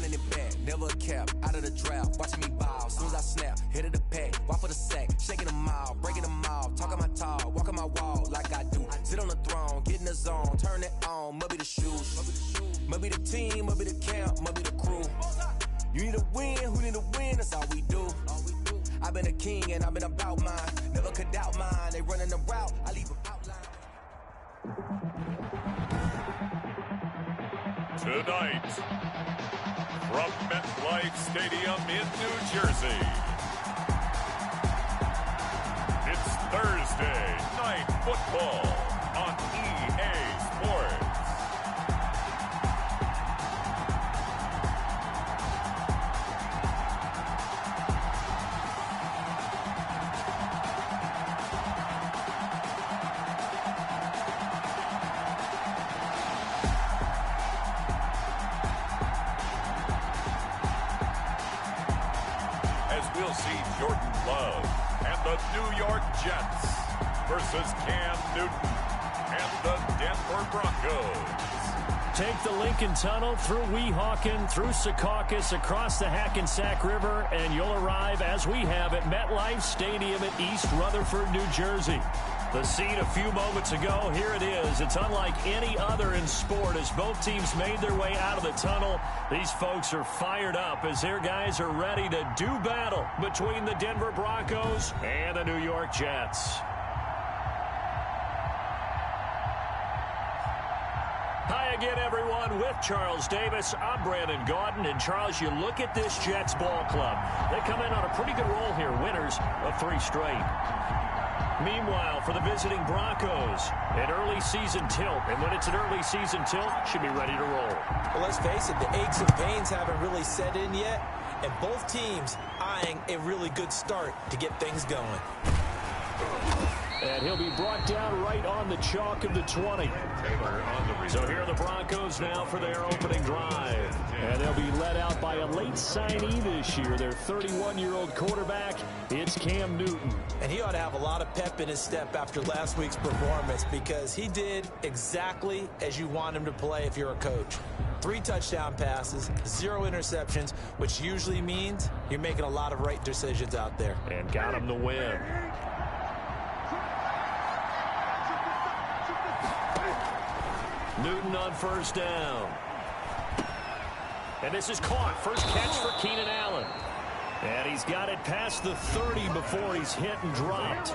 running it back, never a cap, out of the draft, watching me ball. Soon as I snap, hit of the pack, walk for the sack, shaking them out, breaking them out, talking my talk, walking my wall like I do. Sit on the throne, get in the zone, turn it on, must be the shoes, must be the team, must be the camp, must be the crew. You need a win, who need a win, that's all we do. I've been a king and I've been about mine, never could doubt mine, they running the route, I leave them outline. Tonight, from MetLife Stadium in New Jersey, it's Thursday Night Football on EA Sports. We'll see Jordan Love and the New York Jets versus Cam Newton and the Denver Broncos. Take the Lincoln Tunnel through Weehawken, through Secaucus, across the Hackensack River, and you'll arrive, as we have, at MetLife Stadium at East Rutherford, New Jersey. The scene a few moments ago, here it is. It's unlike any other in sport as both teams made their way out of the tunnel. These folks are fired up as their guys are ready to do battle between the Denver Broncos and the New York Jets. Hi again, everyone. With Charles Davis, I'm Brandon Gaudin. And, Charles, you look at this Jets ball club. They come in on a pretty good roll here, winners of 3 straight. Meanwhile, for the visiting Broncos, an early season tilt. And when it's an early season tilt, should be ready to roll. Well, let's face it, the aches and pains haven't really set in yet. And both teams eyeing a really good start to get things going. And he'll be brought down right on the chalk of the 20. So here are the Broncos now for their opening drive. And they'll be led out by a late signee this year, their 31-year-old quarterback. It's Cam Newton. And he ought to have a lot of pep in his step after last week's performance because he did exactly as you want him to play if you're a coach. 3 touchdown passes, 0 interceptions, which usually means you're making a lot of right decisions out there. And got him the win. Newton on first down. And this is caught. First catch for Keenan Allen. And he's got it past the 30 before he's hit and dropped.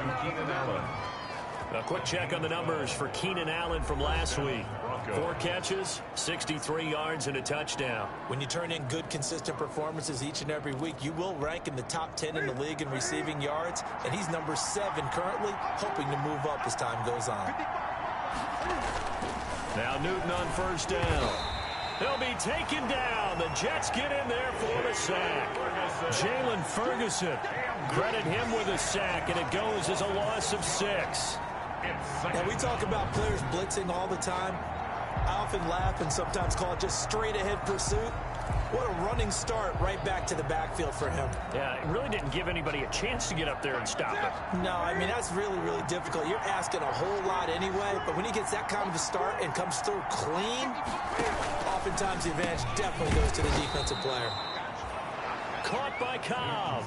A quick check on the numbers for Keenan Allen from last week. 4 catches, 63 yards, and a touchdown. When you turn in good, consistent performances each and every week, you will rank in the top 10 in the league in receiving yards. And he's number 7 currently, hoping to move up as time goes on. Now Newton on first down. He'll be taken down. The Jets get in there for the sack. Jalen Ferguson, credit him with a sack, and it goes as a loss of 6. Now, we talk about players blitzing all the time. I often laugh and sometimes call it just straight-ahead pursuit. What a running start right back to the backfield for him. Yeah, it really didn't give anybody a chance to get up there and stop it. No, I mean, that's really, really difficult. You're asking a whole lot anyway, but when he gets that kind of a start and comes through clean, oftentimes the advantage definitely goes to the defensive player. Caught by Cobb.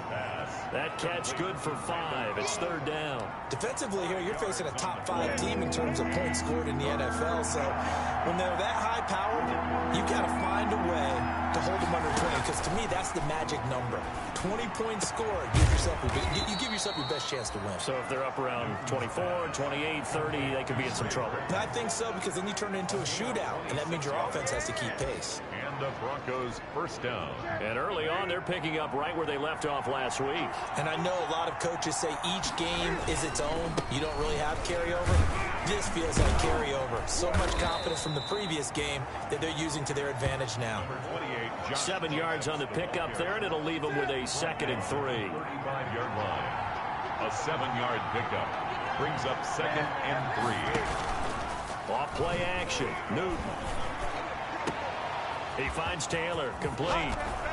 That catch good for 5. It's third down. Defensively here, you're facing a top 5 team in terms of points scored in the NFL. So when they're that high powered, you've got to find a way to hold them under 20. Because to me, that's the magic number. 20 points scored. You give yourself your best chance to win. So if they're up around 24, 28, 30, they could be in some trouble. I think so, because then you turn it into a shootout. And that means your offense has to keep pace. And the Broncos first down. And early on, they're picking up right where they left off last week. And I know a lot of coaches say each game is its own. You don't really have carryover. This feels like carryover. So much confidence from the previous game that they're using to their advantage now. 7 yards on the pickup there, and it'll leave them with a 2nd and 3. 35-yard line. A 7-yard pickup brings up 2nd and 3. Off play action. Newton. He finds Taylor, complete.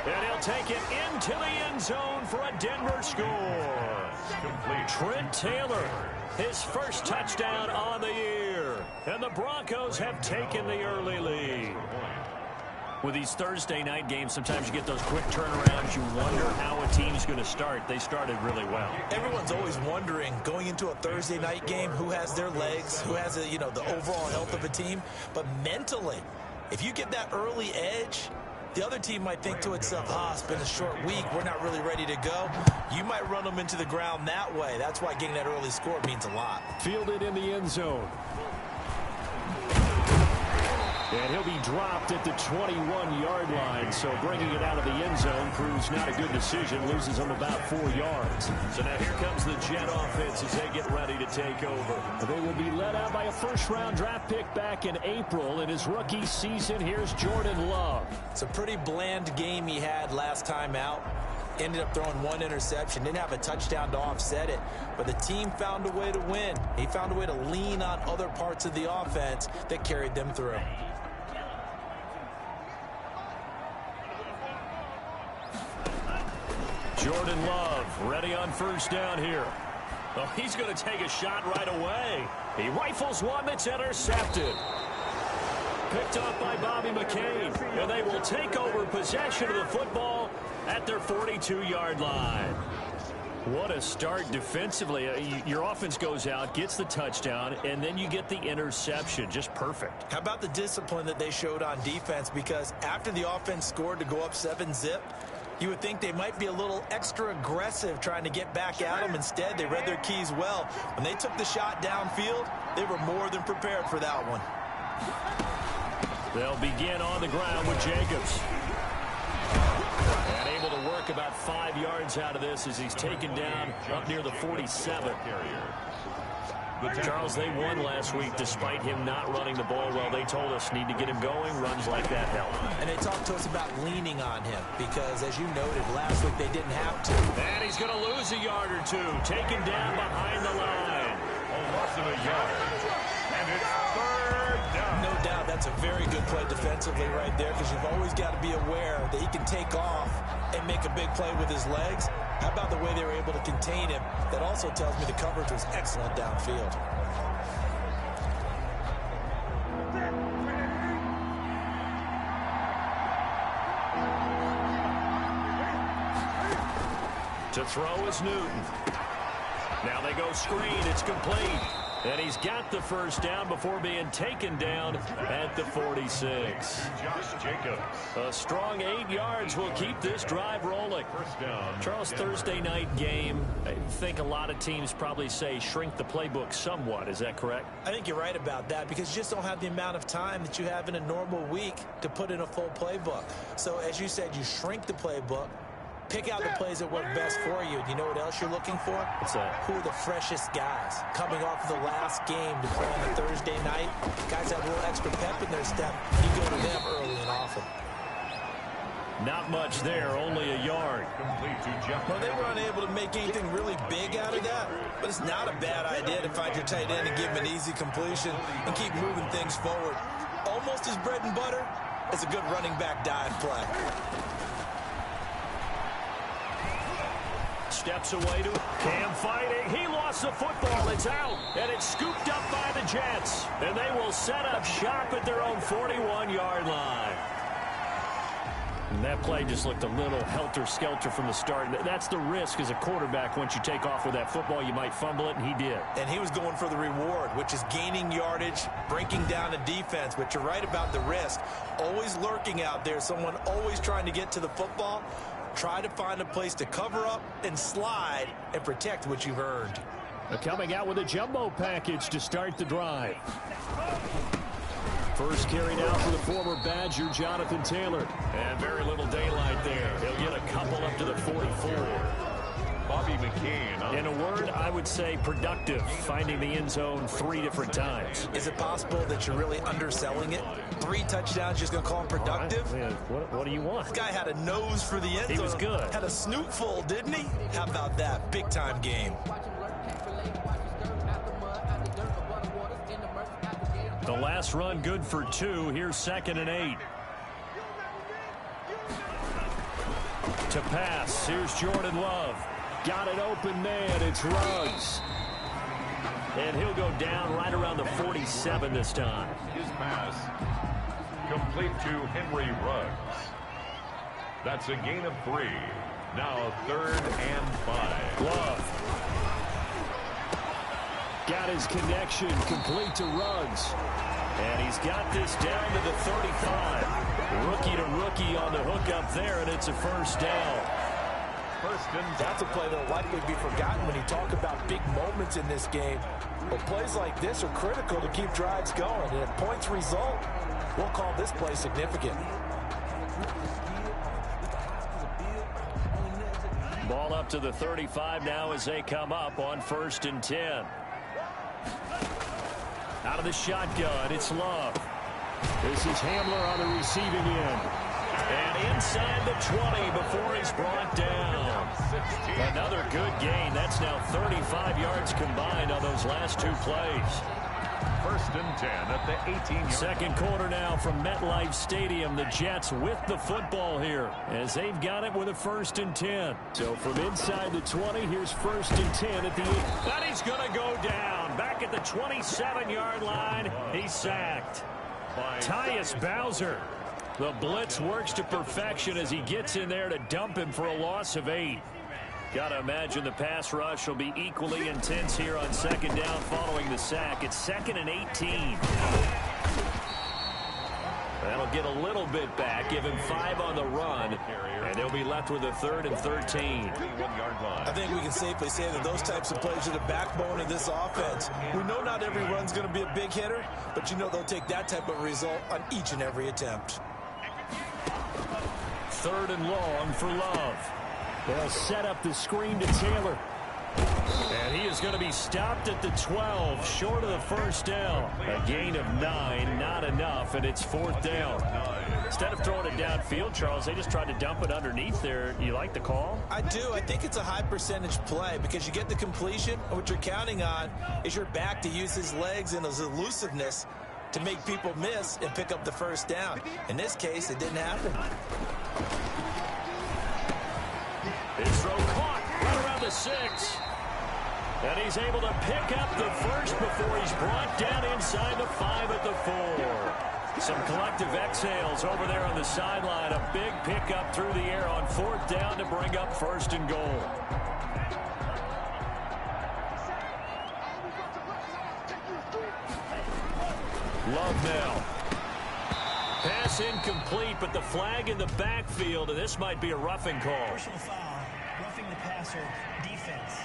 And he'll take it into the end zone for a Denver score. Complete. Trent Taylor, his first touchdown on the year. And the Broncos have taken the early lead. With these Thursday night games, sometimes you get those quick turnarounds. You wonder how a team's going to start. They started really well. Everyone's always wondering, going into a Thursday night game, who has their legs, who has the overall health of a team. But mentally, if you get that early edge, the other team might think to itself, it's been a short week, we're not really ready to go. You might run them into the ground that way. That's why getting that early score means a lot. Fielded in the end zone. And he'll be dropped at the 21-yard line, so bringing it out of the end zone proves not a good decision, loses him about 4 yards. So now here comes the Jet offense as they get ready to take over. They will be led out by a first-round draft pick back in April in his rookie season. Here's Jordan Love. It's a pretty bland game he had last time out. Ended up throwing 1 interception, didn't have a touchdown to offset it, but the team found a way to win. He found a way to lean on other parts of the offense that carried them through. Jordan Love ready on first down here. Oh, he's going to take a shot right away. He rifles one that's intercepted. Picked up by Bobby McCain, and they will take over possession of the football at their 42-yard line. What a start defensively. Your offense goes out, gets the touchdown, and then you get the interception. Just perfect. How about the discipline that they showed on defense? Because after the offense scored to go up 7-zip, you would think they might be a little extra aggressive trying to get back at them. Instead, they read their keys well. When they took the shot downfield, they were more than prepared for that one. They'll begin on the ground with Jacobs. And able to work about 5 yards out of this as he's taken down up near the 47. Charles, they won last week despite him not running the ball well. They told us need to get him going. Runs like that help. And they talked to us about leaning on him because, as you noted, last week they didn't have to. And he's going to lose a yard or two. Taken down behind the line. A loss of a yard. And it's third down. No doubt that's a very good play defensively right there because you've always got to be aware that he can take off and make a big play with his legs. How about the way they were able to contain him? That also tells me the coverage was excellent downfield. To throw is Newton. Now they go screen. It's complete. And he's got the first down before being taken down at the 46. Josh Jacobs. A strong 8 yards will keep this drive rolling. First down. Charles, Thursday night game, I think a lot of teams probably say shrink the playbook somewhat. Is that correct? I think you're right about that because you just don't have the amount of time that you have in a normal week to put in a full playbook. So, as you said, you shrink the playbook. Pick out the plays that work best for you. You know what else you're looking for? What's that? Who are the freshest guys? Coming off of the last game to play on a Thursday night, guys have a little extra pep in their step. You go to them early and often. Not much there, only a yard. Complete to Jeff. Well, they were unable to make anything really big out of that, but it's not a bad idea to find your tight end and give him an easy completion and keep moving things forward. Almost his bread and butter is a good running back dive play. Steps away to Cam fighting. He lost the football. It's out. And it's scooped up by the Jets. And they will set up shop at their own 41-yard line. And that play just looked a little helter-skelter from the start. That's the risk as a quarterback. Once you take off with that football, you might fumble it, and he did. And he was going for the reward, which is gaining yardage, breaking down a defense. But you're right about the risk. Always lurking out there, someone always trying to get to the football. Try to find a place to cover up and slide and protect what you've earned. Coming out with a jumbo package to start the drive. First carried out for the former Badger, Jonathan Taylor. And very little daylight there. He'll get a couple up to the 44. Bobby McCain. In a word, I would say productive, finding the end zone 3 different times. Is it possible that you're really underselling it? 3 touchdowns, just going to call him productive? Right. What do you want? This guy had a nose for the end zone. He was good. Had a snoot full, didn't he? How about that? Big-time game. The last run good for 2. Here's 2nd and 8. To pass. Here's Jordan Love. Got an open man. It's Ruggs. And he'll go down right around the 47 this time. His pass. complete to Henry Ruggs. That's a gain of 3. Now 3rd and 5. Love. Got his connection complete to Ruggs. And he's got this down to the 35. Rookie to rookie on the hook up there, and it's a first down. That's a play that will likely be forgotten when you talk about big moments in this game. But plays like this are critical to keep drives going. And if points result, we'll call this play significant. Ball up to the 35 now as they come up on 1st and 10. Out of the shotgun, it's Love. This is Hamler on the receiving end. And inside the 20 before he's brought down. Another good gain. That's now 35 yards combined on those last 2 plays. 1st and 10 at the 18-yard. Second quarter now from MetLife Stadium. The Jets with the football here as they've got it with a 1st and 10. So from inside the 20, here's 1st and 10 at the 8. And he's going to go down. Back at the 27-yard line, he's sacked. Tyus Bowser. The blitz works to perfection as he gets in there to dump him for a loss of 8. Got to imagine the pass rush will be equally intense here on 2nd down following the sack. It's 2nd and 18. That'll get a little bit back, give him 5 on the run, and they'll be left with a 3rd and 13. I think we can safely say that those types of plays are the backbone of this offense. We know not every run's going to be a big hitter, but you know they'll take that type of result on each and every attempt. 3rd and long for Love. They'll set up the screen to Taylor. And he is going to be stopped at the 12, short of the 1st down. A gain of 9, not enough, and it's 4th down. Instead of throwing it downfield, Charles, they just tried to dump it underneath there. You like the call? I do. I think it's a high percentage play because you get the completion, and what you're counting on is your back to use his legs and his elusiveness to make people miss and pick up the 1st down. In this case, it didn't happen. His throw caught right around the 6. And he's able to pick up the 1st before he's brought down inside the 5 at the 4. Some collective exhales over there on the sideline. A big pickup through the air on 4th down to bring up 1st and goal. Love now. Pass incomplete, but the flag in the backfield, and this might be a roughing call. Personal foul, roughing the passer, defense.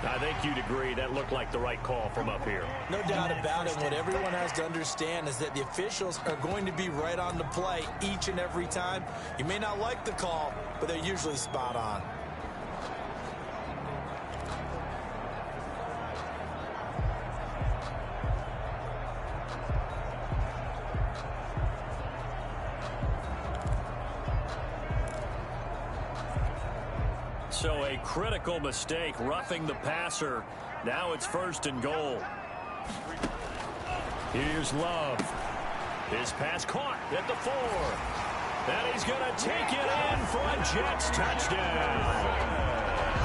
I think you'd agree that looked like the right call from up here. No doubt about it. What everyone has to understand is that the officials are going to be right on the play each and every time. You may not like the call, but they're usually spot on. So a critical mistake, roughing the passer. Now it's 1st and goal. Here's Love. His pass caught at the 4. And he's going to take it in for a Jets touchdown.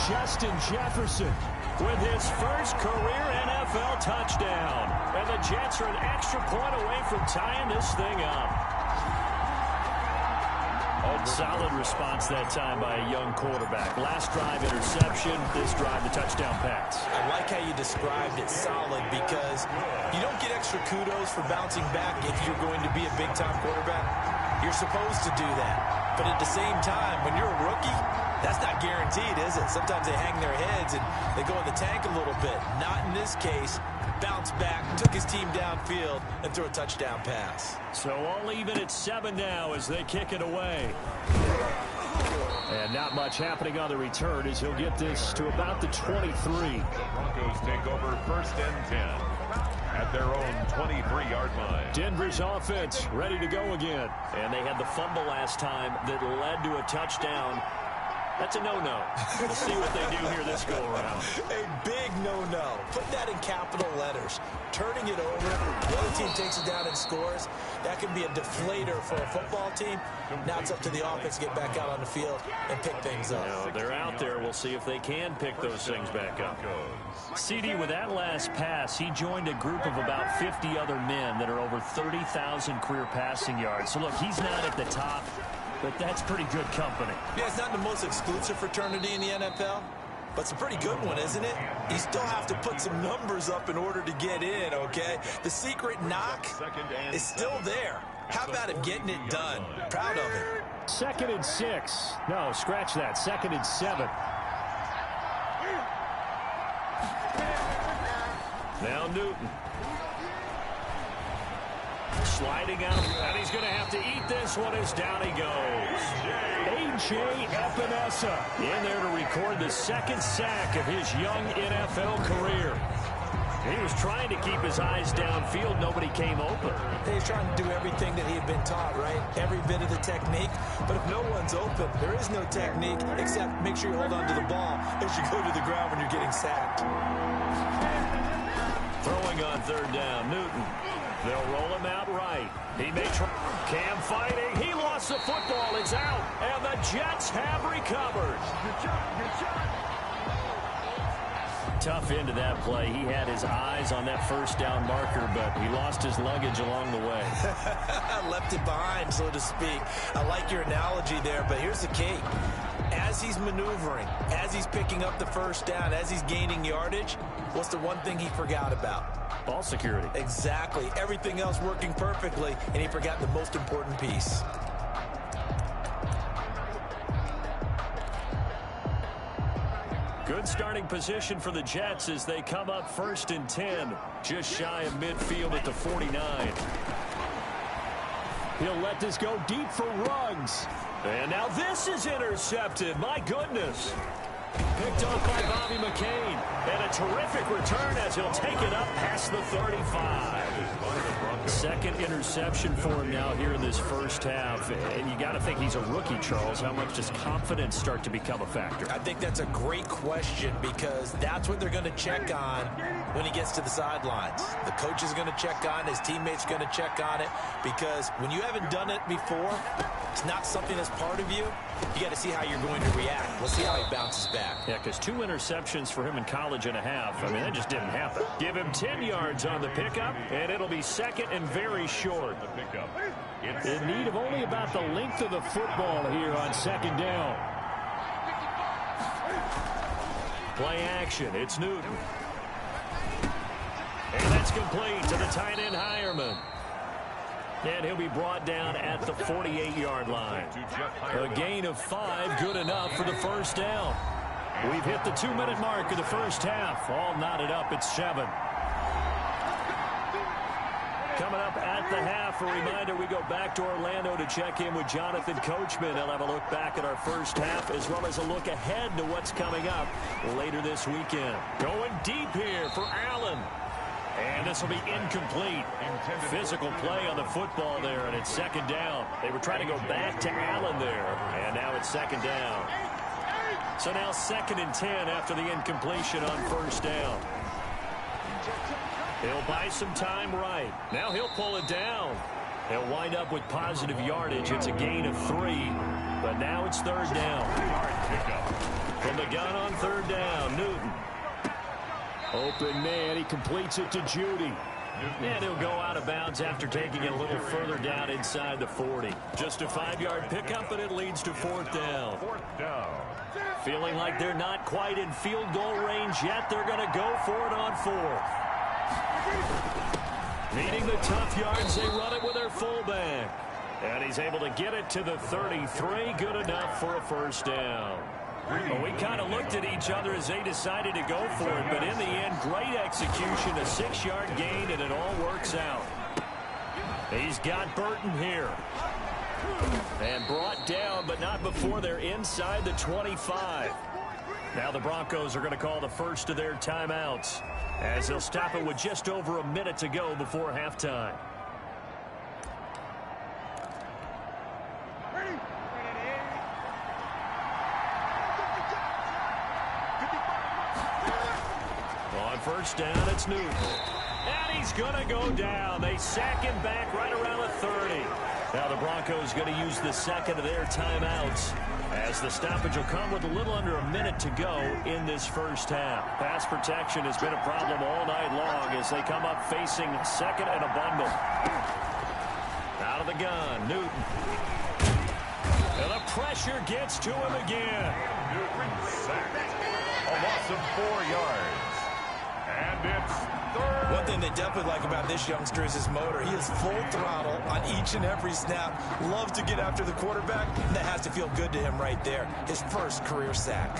Justin Jefferson with his first career NFL touchdown. And the Jets are an extra point away from tying this thing up. Solid response that time by a young quarterback. Last drive, interception. This drive, the touchdown pass. I like how you described it, solid, because you don't get extra kudos for bouncing back if you're going to be a big-time quarterback. You're supposed to do that. But at the same time, when you're a rookie, that's not guaranteed, is it? Sometimes they hang their heads and they go in the tank a little bit. Not in this case. Bounce back, took his team downfield, and threw a touchdown pass. So all even at 7 now as they kick it away. And not much happening on the return as he'll get this to about the 23. The Broncos take over 1st and 10 at their own 23-yard line. Denver's offense ready to go again. And they had the fumble last time that led to a touchdown. That's a no-no. We'll see what they do here this go-around. A big no-no. Put that in capital letters. Turning it over, the other team takes it down and scores. That can be a deflator for a football team. Now it's up to the offense to get back out on the field and pick things up. Now, they're out there. We'll see if they can pick those things back up. CD, with that last pass, he joined a group of about 50 other men that are over 30,000 career passing yards. So, look, he's not at the top, but that's pretty good company. Yeah, it's not the most exclusive fraternity in the NFL, but it's a pretty good one, isn't it? You still have to put some numbers up in order to get in, okay? The secret knock is still there. How about him getting it done? Proud of him. 2nd and 6. No, scratch that. 2nd and 7. Now Newton. Sliding out, and he's going to have to eat this one as down he goes. A.J. Epinesa in there to record the 2nd sack of his young NFL career. He was trying to keep his eyes downfield. Nobody came open. He was trying to do everything that he had been taught, right? Every bit of the technique. But if no one's open, there is no technique except make sure you hold on to the ball as you go to the ground when you're getting sacked. Throwing on 3rd down, Newton. They'll roll him out right. He may try. Cam fighting. He lost the football. It's out. And the Jets have recovered. Good shot. Tough end of that play. He had his eyes on that 1st down marker, but he lost his luggage along the way. Left it behind, so to speak. I like your analogy there, but here's the key. As he's maneuvering, as he's picking up the 1st down, as he's gaining yardage, what's the one thing he forgot about? Ball security. Exactly. Everything else working perfectly, and he forgot the most important piece. Good starting position for the Jets as they come up 1st and 10. Just shy of midfield at the 49. He'll let this go deep for Ruggs. And now this is intercepted. My goodness. Picked off by Bobby McCain. And a terrific return as he'll take it up past the 35. 2nd interception for him now here in this 1st half. And you got to think he's a rookie, Charles. How much does confidence start to become a factor? I think that's a great question because that's what they're going to check on when he gets to the sidelines. The coach is going to check on, his teammates are going to check on it, because when you haven't done it before, it's not something that's part of you. You got to see how you're going to react. We'll see how he bounces back. Yeah, because 2 interceptions for him in college and a half. I mean, that just didn't happen. Give him 10 yards on the pickup, and it'll be 2nd and very short. In need of only about the length of the football here on 2nd down. Play action. It's Newton. And that's complete to the tight end, Hireman. And he'll be brought down at the 48-yard line. A gain of 5, good enough for the 1st down. We've hit the 2-minute mark of the 1st half. All knotted up at 7. Coming up at the half, a reminder, we go back to Orlando to check in with Jonathan Coachman. He'll have a look back at our 1st half as well as a look ahead to what's coming up later this weekend. Going deep here for Allen. And this will be incomplete. Physical play on the football there, and it's 2nd down. They were trying to go back to Allen there, and now it's 2nd down. So now 2nd and 10 after the incompletion on 1st down. He'll buy some time right. Now he'll pull it down. He'll wind up with positive yardage. It's a gain of 3, but now it's 3rd down. From the gun on 3rd down, Newton. Open man, he completes it to Judy. And he'll go out of bounds after taking it a little further down inside the 40. Just a 5-yard pickup, and it leads to 4th down. Feeling like they're not quite in field goal range yet. They're going to go for it on 4th. Needing the tough yards, they run it with their fullback. And he's able to get it to the 33. Good enough for a 1st down. Well, we kind of looked at each other as they decided to go for it, but in the end, great execution, a 6-yard gain, and it all works out. He's got Burton here. And brought down, but not before they're inside the 25. Now the Broncos are going to call the first of their timeouts as they'll stop it with just over a minute to go before halftime. first down, it's Newton. And he's going to go down. They sack him back right around the 30. Now the Broncos going to use the second of their timeouts, as the stoppage will come with a little under a minute to go in this first half. Pass protection has been a problem all night long as they come up facing second and a bundle. Out of the gun, Newton. And the pressure gets to him again. Newton sacked. A loss of 4 yards. And it's third. One thing they definitely like about this youngster is his motor. He is full throttle on each and every snap. Loves to get after the quarterback. That has to feel good to him right there. His first career sack.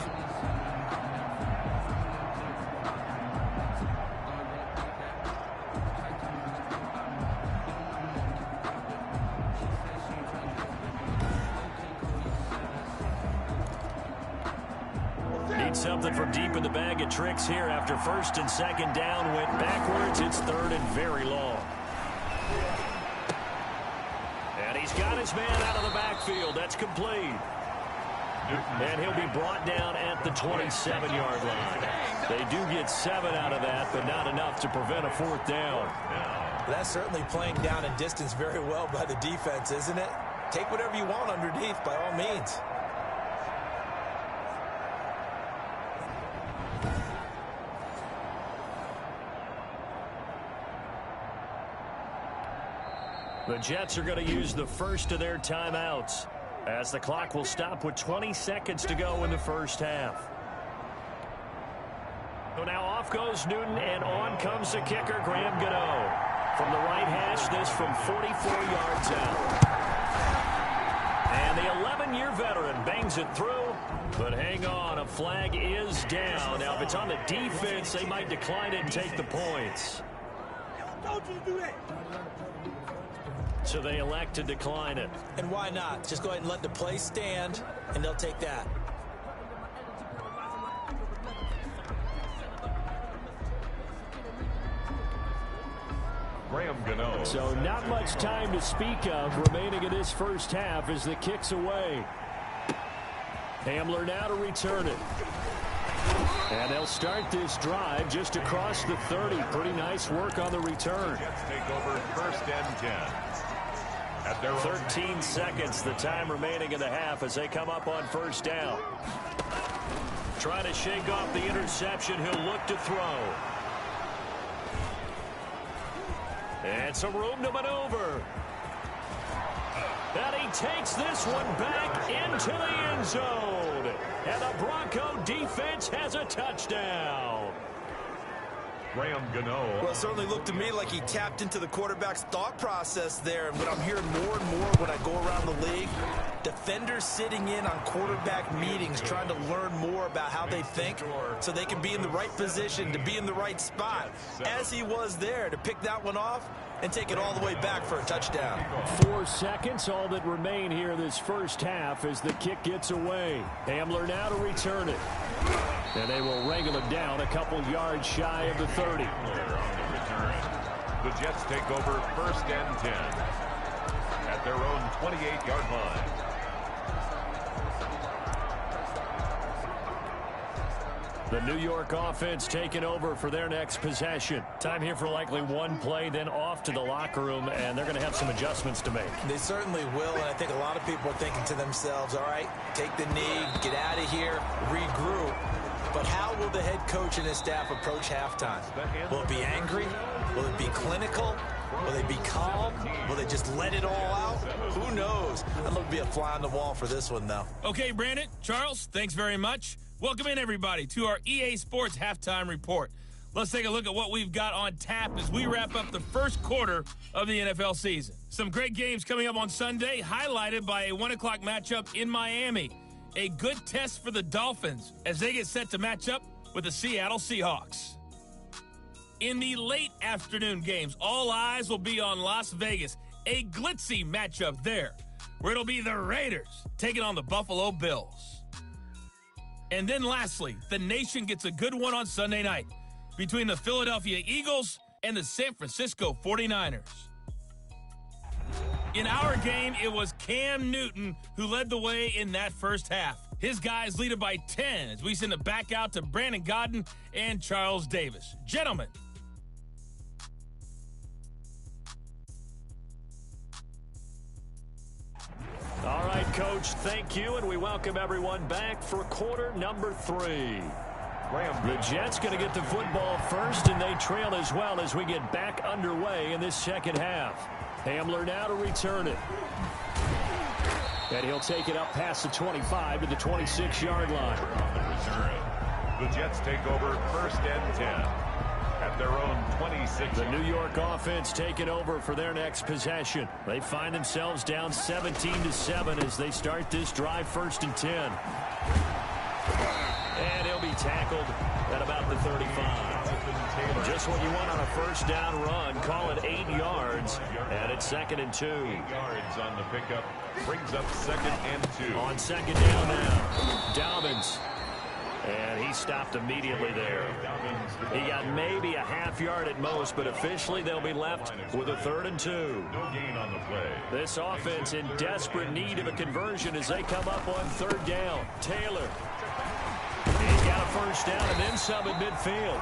Something from deep in the bag of tricks here after first and second down went backwards. It's third and very long. And he's got his man out of the backfield. That's complete. And he'll be brought down at the 27-yard line. They do get 7 out of that, but not enough to prevent a fourth down. That's certainly playing down and distance very well by the defense, isn't it? Take whatever you want underneath, by all means. The Jets are going to use the first of their timeouts, as the clock will stop with 20 seconds to go in the first half. So now off goes Newton, and on comes the kicker, Graham Gano. From the right hash, this from 44 yards out. And the 11-year veteran bangs it through, but hang on, a flag is down. Now, if it's on the defense, they might decline it and take the points. Don't you do that. So they elect to decline it. And why not? Just go ahead and let the play stand, and they'll take that. Graham Gano. So not much time to speak of remaining in this first half as the kick's away. Hamler now to return it. And they'll start this drive just across the 30. Pretty nice work on the return. Jets take over first and 10. At their 13 seconds, the time remaining in the half as they come up on first down. Trying to shake off the interception. He'll look to throw. And some room to maneuver. And he takes this one back into the end zone. And the Bronco defense has a touchdown. Graham Gano. Well, it certainly looked to me like he tapped into the quarterback's thought process there. And what I'm hearing more and more when I go around the league, defenders sitting in on quarterback meetings trying to learn more about how they think so they can be in the right position to be in the right spot. As he was there to pick that one off and take it all the way back for a touchdown. 4 seconds, all that remain here this first half as the kick gets away. Hamler now to return it. And they will wrangle it down a couple yards shy of the 30. The Jets take over first and 10 at their own 28-yard line. The New York offense taking over for their next possession. Time here for likely one play, then off to the locker room, and they're going to have some adjustments to make. They certainly will, and I think a lot of people are thinking to themselves, all right, take the knee, get out of here, regroup. But how will the head coach and his staff approach halftime? Will it be angry? Will it be clinical? Will they be calm? Will they just let it all out? Who knows? I'd love to be a fly on the wall for this one, though. Okay, Brandon, Charles, thanks very much. Welcome in, everybody, to our EA Sports Halftime Report. Let's take a look at what we've got on tap as we wrap up the first quarter of the NFL season. Some great games coming up on Sunday, highlighted by a 1 o'clock matchup in Miami. A good test for the Dolphins as they get set to match up with the Seattle Seahawks. In the late afternoon games, all eyes will be on Las Vegas. A glitzy matchup there, where it'll be the Raiders taking on the Buffalo Bills. And then lastly, the nation gets a good one on Sunday night between the Philadelphia Eagles and the San Francisco 49ers. In our game, it was Cam Newton who led the way in that first half. His guys lead it by 10 as we send it back out to Brandon Godden and Charles Davis. Gentlemen. All right, Coach, thank you, and we welcome everyone back for quarter number 3. The Jets going to get the football first, and they trail as well as we get back underway in this second half. Hamler now to return it. And he'll take it up past the 25 to the 26-yard line. The Jets take over first and 10 at their own 26. The New York offense taking over for their next possession. They find themselves down 17-7 as they start this drive first and 10. And he'll be tackled at about the 35. Just what you want on a first down run. Call it 8 yards. And it's 2nd and 2. 8 yards on the pickup. Brings up 2nd and 2. On 2nd down now. Dobbins. And he stopped immediately there. He got maybe a half yard at most, but officially they'll be left with a 3rd and 2. No gain on the play. This offense in desperate need of a conversion as they come up on 3rd down. Taylor. He's got a first down and then some at midfield.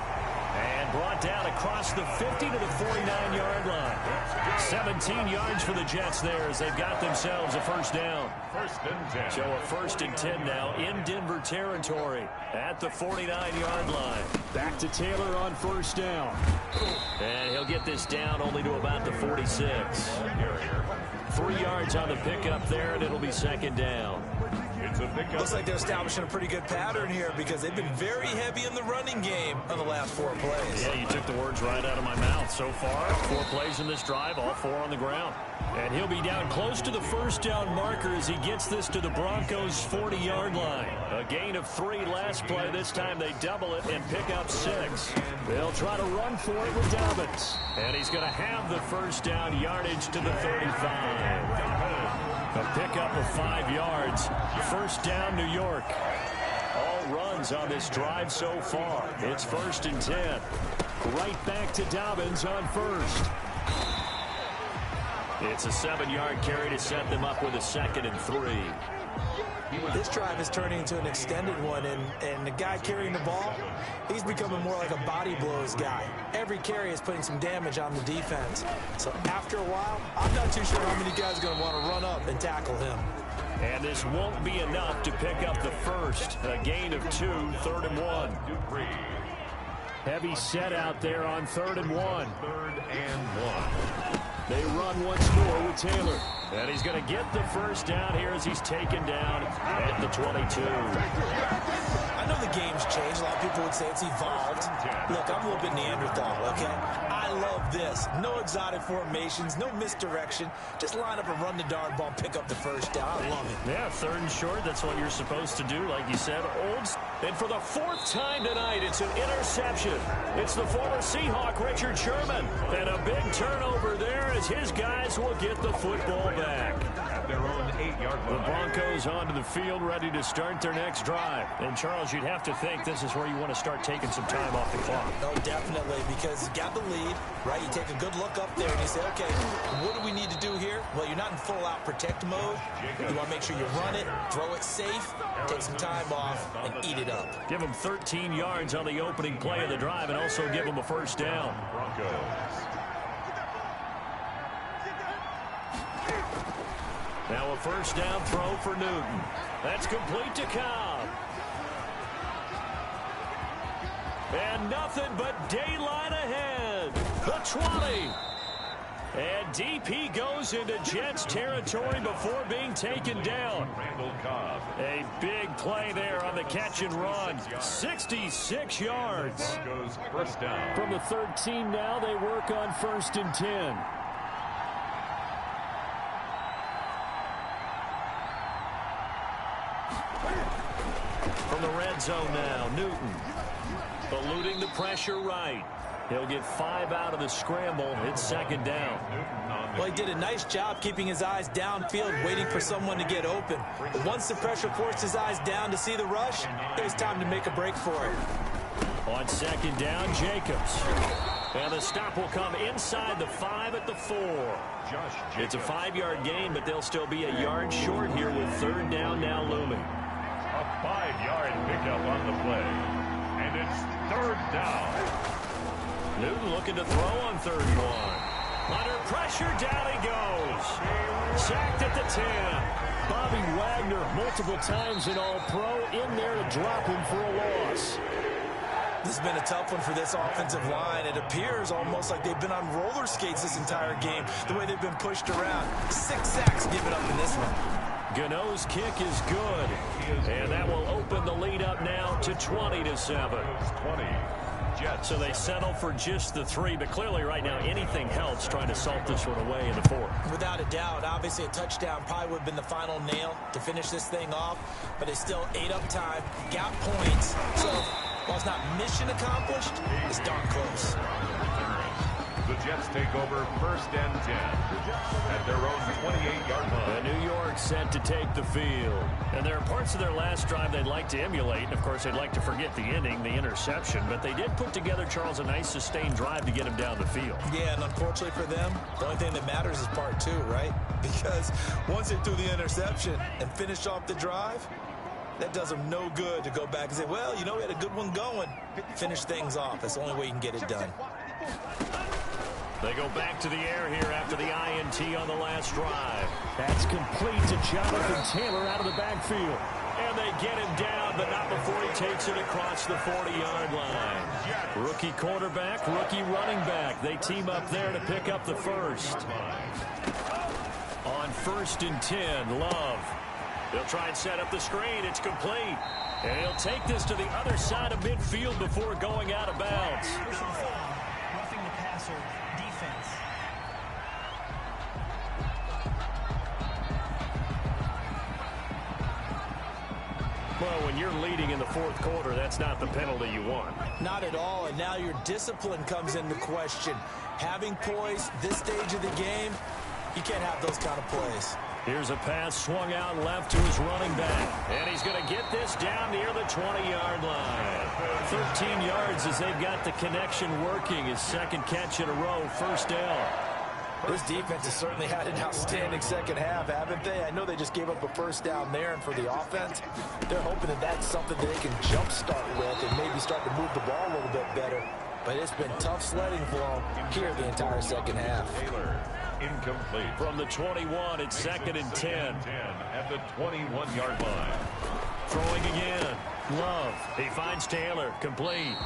And brought down across the 50 to the 49-yard line. 17 yards for the Jets there as they've got themselves a first down. First and 10. So a 1st and 10 now in Denver territory at the 49-yard line. Back to Taylor on first down. And he'll get this down only to about the 46. 3 yards on the pickup there, and it'll be 2nd down. Looks like they're establishing a pretty good pattern here because they've been very heavy in the running game on the last 4 plays. Yeah, you took the words right out of my mouth. So far, 4 plays in this drive, all 4 on the ground. And he'll be down close to the first down marker as he gets this to the Broncos' 40-yard line. A gain of 3 last play. This time they double it and pick up 6. They'll try to run for it with Dobbins. And he's going to have the first down yardage to the 35. A pickup of 5 yards. First down, New York. All runs on this drive so far. It's 1st and 10. Right back to Dobbins on first. It's a 7-yard carry to set them up with a 2nd and 3. This drive is turning into an extended one, and the guy carrying the ball, he's becoming more like a body blows guy. Every carry is putting some damage on the defense. So after a while, I'm not too sure how many guys are going to want to run up and tackle him. And this won't be enough to pick up the first. A gain of 2, 3rd and 1. Heavy set out there on 3rd and 1. 3rd and 1. They run once more with Taylor. And he's going to get the first down here as he's taken down at the 22. I know the game's changed. A lot of people would say it's evolved. Look, I'm a little bit Neanderthal, okay? I love this. No exotic formations, no misdirection. Just line up and run the darn ball, pick up the first down. I love it. Yeah, 3rd and short. That's what you're supposed to do, like you said. Olds. And for the 4th time tonight, it's an interception. It's the former Seahawk, Richard Sherman. And a big turnover there as his guys will get the football back. At their own 8-yard line. The Broncos onto the field, ready to start their next drive. And, Charles, you'd have to think this is where you want to start taking some time off the clock. Oh, definitely, because you got the lead, right? You take a good look up there and you say, okay, what do we need to do here? Well, you're not in full-out protect mode. You want to make sure you run it, throw it safe, take some time off, and eat it up. Give them 13 yards on the opening play of the drive and also give them a first down. Broncos. Now a first down throw for Newton. That's complete to Cobb. And nothing but daylight ahead. The 20. And DP goes into Jets territory before being taken down. A big play there on the catch and run. 66 yards. Broncos first down. From the 13 now, they work on 1st and 10. From the red zone now, Newton. Eluding the pressure right. He'll get 5 out of the scramble. It's 2nd down. Well, he did a nice job keeping his eyes downfield, waiting for someone to get open. But once the pressure forced his eyes down to see the rush, it was time to make a break for it. On 2nd down, Jacobs. And the stop will come inside the 5 at the 4. It's a 5-yard gain, but they'll still be a yard short here with 3rd down now looming. A 5-yard pickup on the play. And it's third down. Newton looking to throw on 3rd and 1. Under pressure, down he goes. Sacked at the 10. Bobby Wagner, multiple times in All-Pro, in there to drop him for a loss. This has been a tough one for this offensive line. It appears almost like they've been on roller skates this entire game, the way they've been pushed around. 6 sacks given up in this one. Gano's kick is good, and that will open the lead up now to 20-7. 20. Jets. So they settle for just the 3, but clearly right now anything helps trying to salt this one away in the 4th. Without a doubt, obviously a touchdown probably would have been the final nail to finish this thing off, but they still ate up time, got points, so while it's not mission accomplished, it's darn close. The Jets take over 1st and 10 at their own 28-yard line. New York set to take the field. And there are parts of their last drive they'd like to emulate. And, of course, they'd like to forget the ending, the interception. But they did put together, Charles, a nice sustained drive to get him down the field. Yeah, and unfortunately for them, the only thing that matters is part 2, right? Because once they threw the interception and finished off the drive, that does them no good to go back and say, well, you know, we had a good one going. Finish things off. That's the only way you can get it done. They go back to the air here after the INT on the last drive. That's complete to Jonathan Taylor out of the backfield. And they get him down, but not before he takes it across the 40-yard line. Rookie quarterback, rookie running back. They team up there to pick up the first. On 1st and 10, Love. They'll try and set up the screen. It's complete. And he'll take this to the other side of midfield before going out of bounds. Roughing the passer. Defense. Well, when you're leading in the 4th quarter, that's not the penalty you want. Not at all, and now your discipline comes into question. Having poise this stage of the game, you can't have those kind of plays. Here's a pass swung out left to his running back. And he's going to get this down near the 20-yard line. 13 yards as they've got the connection working. His 2nd catch in a row, 1st down. This defense has certainly had an outstanding second half, haven't they? I know they just gave up a 1st down there, and for the offense, they're hoping that that's something that they can jumpstart with and maybe start to move the ball a little bit better. But it's been tough sledding for them here the entire second half. Taylor, incomplete. From the 21, it's 2nd and 10. At the 21-yard line. Throwing again. Love. He finds Taylor. Complete.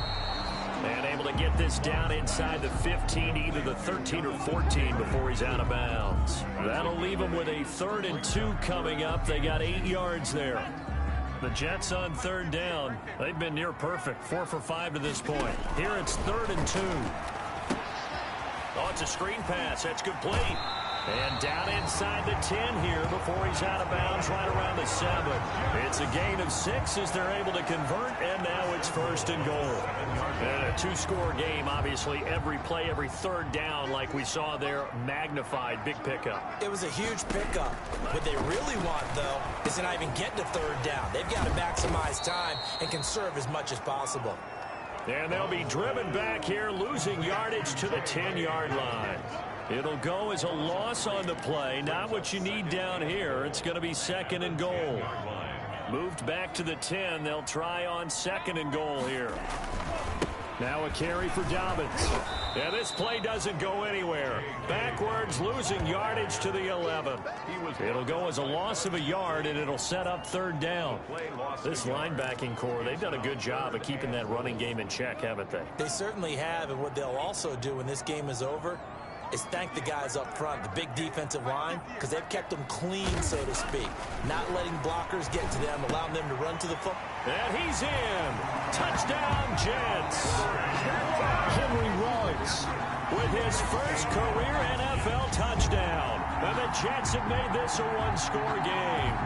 And able to get this down inside the 15, either the 13 or 14 before he's out of bounds. That'll leave him with a 3rd and 2 coming up. They got 8 yards there. The Jets on 3rd down. They've been near perfect. 4 for 5 to this point. Here it's 3rd and 2. Oh, it's a screen pass. That's complete. And down inside the 10 here before he's out of bounds right around the 7. It's a gain of 6 as they're able to convert, and now it's 1st and goal. And a 2-score game, obviously, every play, every 3rd down like we saw there, magnified, big pickup. It was a huge pickup. What they really want, though, is to not even get to 3rd down. They've got to maximize time and conserve as much as possible. And they'll be driven back here, losing yardage to the 10-yard line. It'll go as a loss on the play. Not what you need down here. It's going to be 2nd and goal. Moved back to the 10. They'll try on 2nd and goal here. Now a carry for Dobbins. Yeah, this play doesn't go anywhere. Backwards, losing yardage to the 11. It'll go as a loss of a yard, and it'll set up 3rd down. This linebacking core, they've done a good job of keeping that running game in check, haven't they? They certainly have, and what they'll also do when this game is over is thank the guys up front, the big defensive line, because they've kept them clean, so to speak. Not letting blockers get to them, allowing them to run to the foot. And he's in. Touchdown, Jets. Henry Ruggs with his first career NFL touchdown. And the Jets have made this a 1-score game.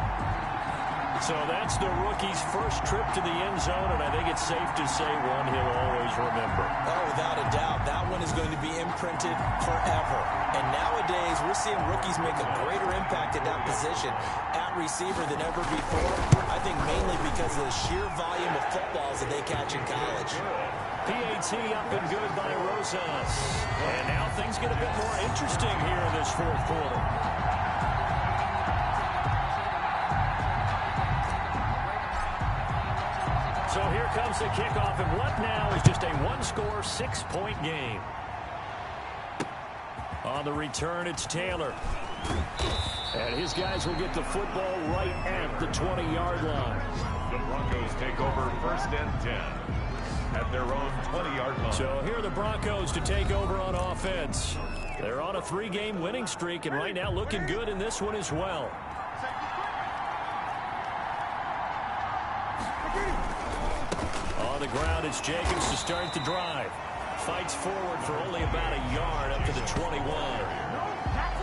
So that's the rookie's first trip to the end zone, and I think it's safe to say one he'll always remember. Oh, without a doubt. That one is going to be imprinted forever. And nowadays, we're seeing rookies make a greater impact at that position at receiver than ever before. I think mainly because of the sheer volume of footballs that they catch in college. PAT up and good by Rosas. And now things get a bit more interesting here in this 4th quarter. So here comes the kickoff, and what now is just a one-score, 6-point game. On the return, it's Taylor. And his guys will get the football right at the 20-yard line. The Broncos take over 1st and 10 at their own 20-yard line. So here are the Broncos to take over on offense. They're on a 3-game winning streak, and right now looking good in this one as well. On the ground, it's Jacobs to start the drive. Fights forward for only about a yard up to the 21.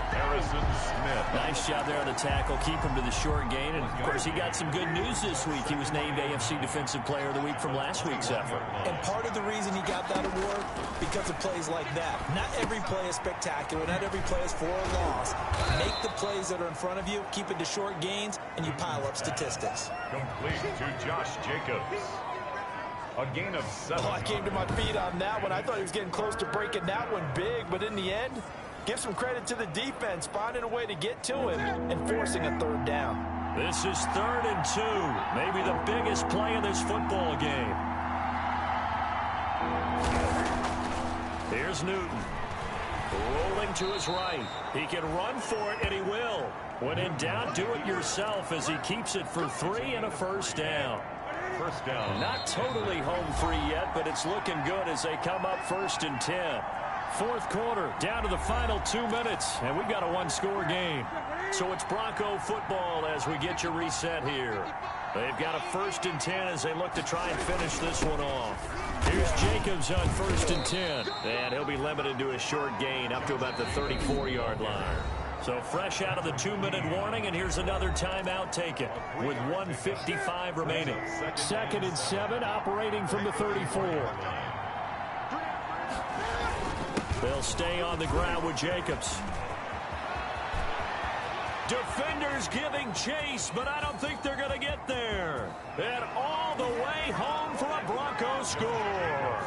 Harrison Smith. Nice job there on the tackle. Keep him to the short gain. And, of course, he got some good news this week. He was named AFC Defensive Player of the Week from last week's effort. And part of the reason he got that award, because of plays like that. Not every play is spectacular. Not every play is for a loss. Make the plays that are in front of you, keep it to short gains, and you pile up statistics. Complete to Josh Jacobs. A gain of 7. Oh, I came to my feet on that one. I thought he was getting close to breaking that one big, but in the end, give some credit to the defense, finding a way to get to him and forcing a 3rd down. This is 3rd and 2, maybe the biggest play in this football game. Here's Newton. Rolling to his right. He can run for it, and he will. When in doubt, do it yourself as he keeps it for 3 and a 1st down. 1st down. Not totally home free yet, but it's looking good as they come up 1st and 10. 4th quarter, down to the final 2 minutes, and we've got a one-score game. So it's Bronco football as we get you reset here. They've got a 1st and 10 as they look to try and finish this one off. Here's Jacobs on 1st and 10, and he'll be limited to a short gain up to about the 34-yard line. So fresh out of the 2-minute warning, and here's another timeout taken with 1:55 remaining. 2nd and 7, operating from the 34. They'll stay on the ground with Jacobs. Defenders giving chase, but I don't think they're going to get there. And all the way home for a Broncos score.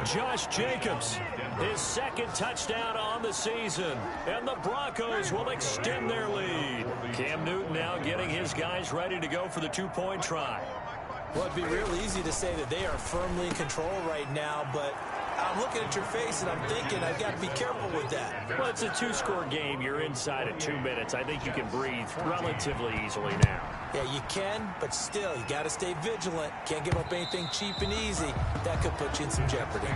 Josh Jacobs, his 2nd touchdown on the season. And the Broncos will extend their lead. Cam Newton now getting his guys ready to go for the 2-point try. Well, it'd be real easy to say that they are firmly in control right now, but I'm looking at your face and I'm thinking I've got to be careful with that. Well, it's a 2-score game. You're inside of 2 minutes. I think you can breathe relatively easily now. Yeah, you can, but still, you got to stay vigilant. Can't give up anything cheap and easy. That could put you in some jeopardy.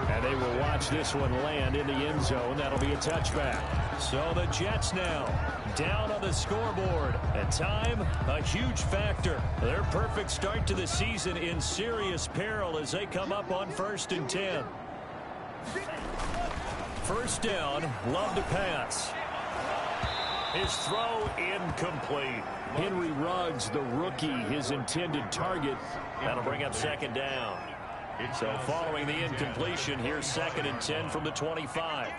And they will watch this one land in the end zone. That'll be a touchback. So the Jets now down on the scoreboard. And time, a huge factor. Their perfect start to the season in serious peril as they come up on 1st and 10. 1st down, Love to pass. His throw incomplete. Henry Ruggs, the rookie, his intended target. That'll bring up 2nd down. So following the incompletion, here's 2nd and 10 from the 25.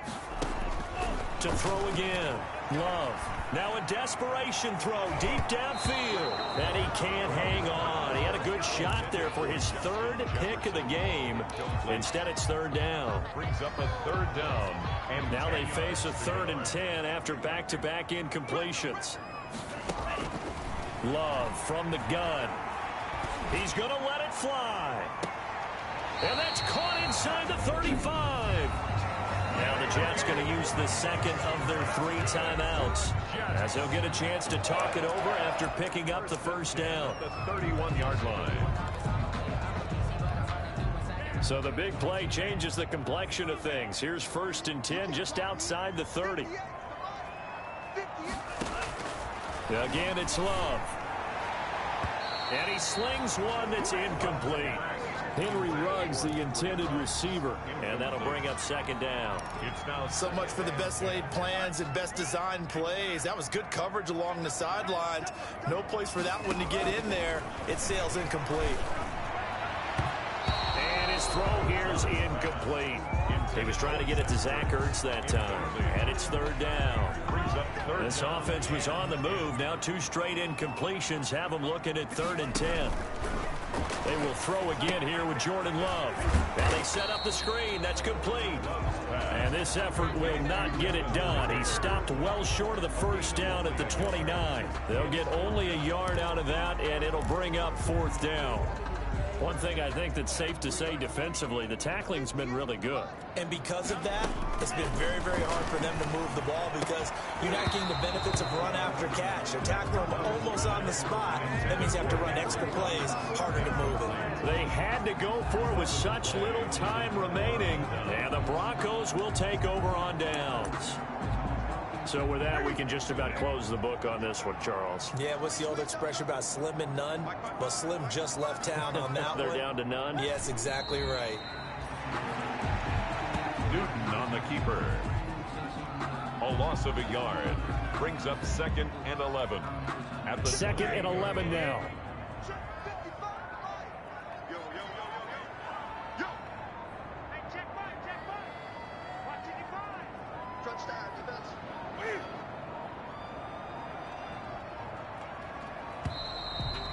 To throw again, Love. Now a desperation throw deep downfield. And he can't hang on. He had a good shot there for his 3rd pick of the game. Instead, it's 3rd down. Brings up a 3rd down. And now they face a 3rd and 10 after back-to-back incompletions. Love from the gun. He's going to let it fly. And that's caught inside the 35. Now the Jets going to use the 2nd of their 3 timeouts as they'll get a chance to talk it over after picking up the 1st down. The 31-yard line. So the big play changes the complexion of things. Here's 1st and 10 just outside the 30. Again, it's Love. And he slings one that's incomplete. Henry Ruggs, the intended receiver. And that'll bring up 2nd down. It's now so much for the best laid plans and best designed plays. That was good coverage along the sidelines. No place for that one to get in there. It sails incomplete. And his throw here is incomplete. He was trying to get it to Zach Ertz that time. And it's 3rd down. This offense was on the move. Now 2 straight incompletions have them looking at 3rd and 10. They will throw again here with Jordan Love. And they set up the screen. That's complete. And this effort will not get it done. He stopped well short of the 1st down at the 29. They'll get only a yard out of that, and it'll bring up 4th down. One thing I think that's safe to say defensively, the tackling's been really good. And because of that, it's been very, very hard for them to move the ball because you're not getting the benefits of run after catch. They're tackling them almost on the spot. That means you have to run extra plays, harder to move it. They had to go for it with such little time remaining, and the Broncos will take over on downs. So with that, we can just about close the book on this one, Charles. Yeah, what's the old expression about slim and none? Well, Slim just left town on that They're one. down to none? Yes, exactly right. Newton on the keeper. A loss of a yard. Brings up 2nd and 11. At the 2nd and 11 now.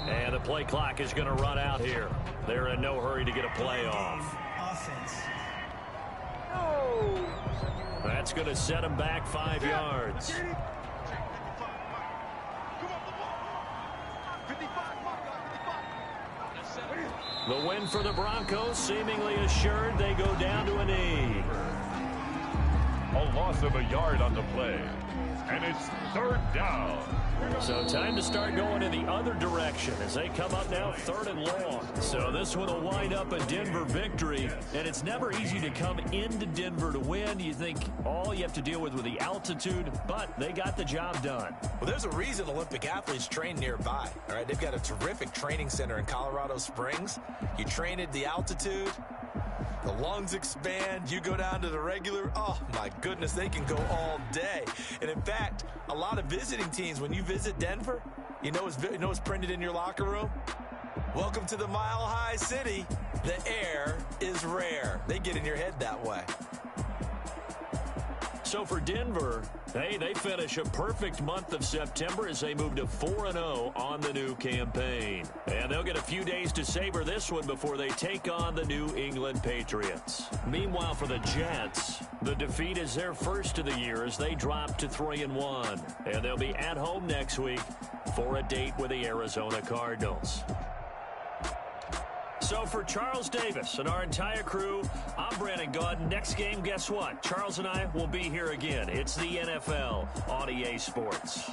And the play clock is going to run out here. They're in no hurry to get a play off. Offense. That's going to set them back 5 yards. The win for the Broncos seemingly assured. They go down to a knee. A loss of a yard on the play. And it's 3rd down. So time to start going in the other direction as they come up now 3rd and long. So this one will wind up a Denver victory. And it's never easy to come into Denver to win. You think all you have to deal with the altitude, but they got the job done. Well, there's a reason Olympic athletes train nearby. All right, they've got a terrific training center in Colorado Springs. You train at the altitude, the lungs expand, you go down to the regular, oh my goodness, they can go all day. And in fact, a lot of visiting teams, when you visit Denver, you know what's printed in your locker room? Welcome to the Mile High City. The air is rare. They get in your head that way. So for Denver, hey, they finish a perfect month of September as they move to 4-0 on the new campaign. And they'll get a few days to savor this one before they take on the New England Patriots. Meanwhile, for the Jets, the defeat is their first of the year as they drop to 3-1. And they'll be at home next week for a date with the Arizona Cardinals. So for Charles Davis and our entire crew, I'm Brandon Gaudin. Next game, guess what? Charles and I will be here again. It's the NFL on EA Sports.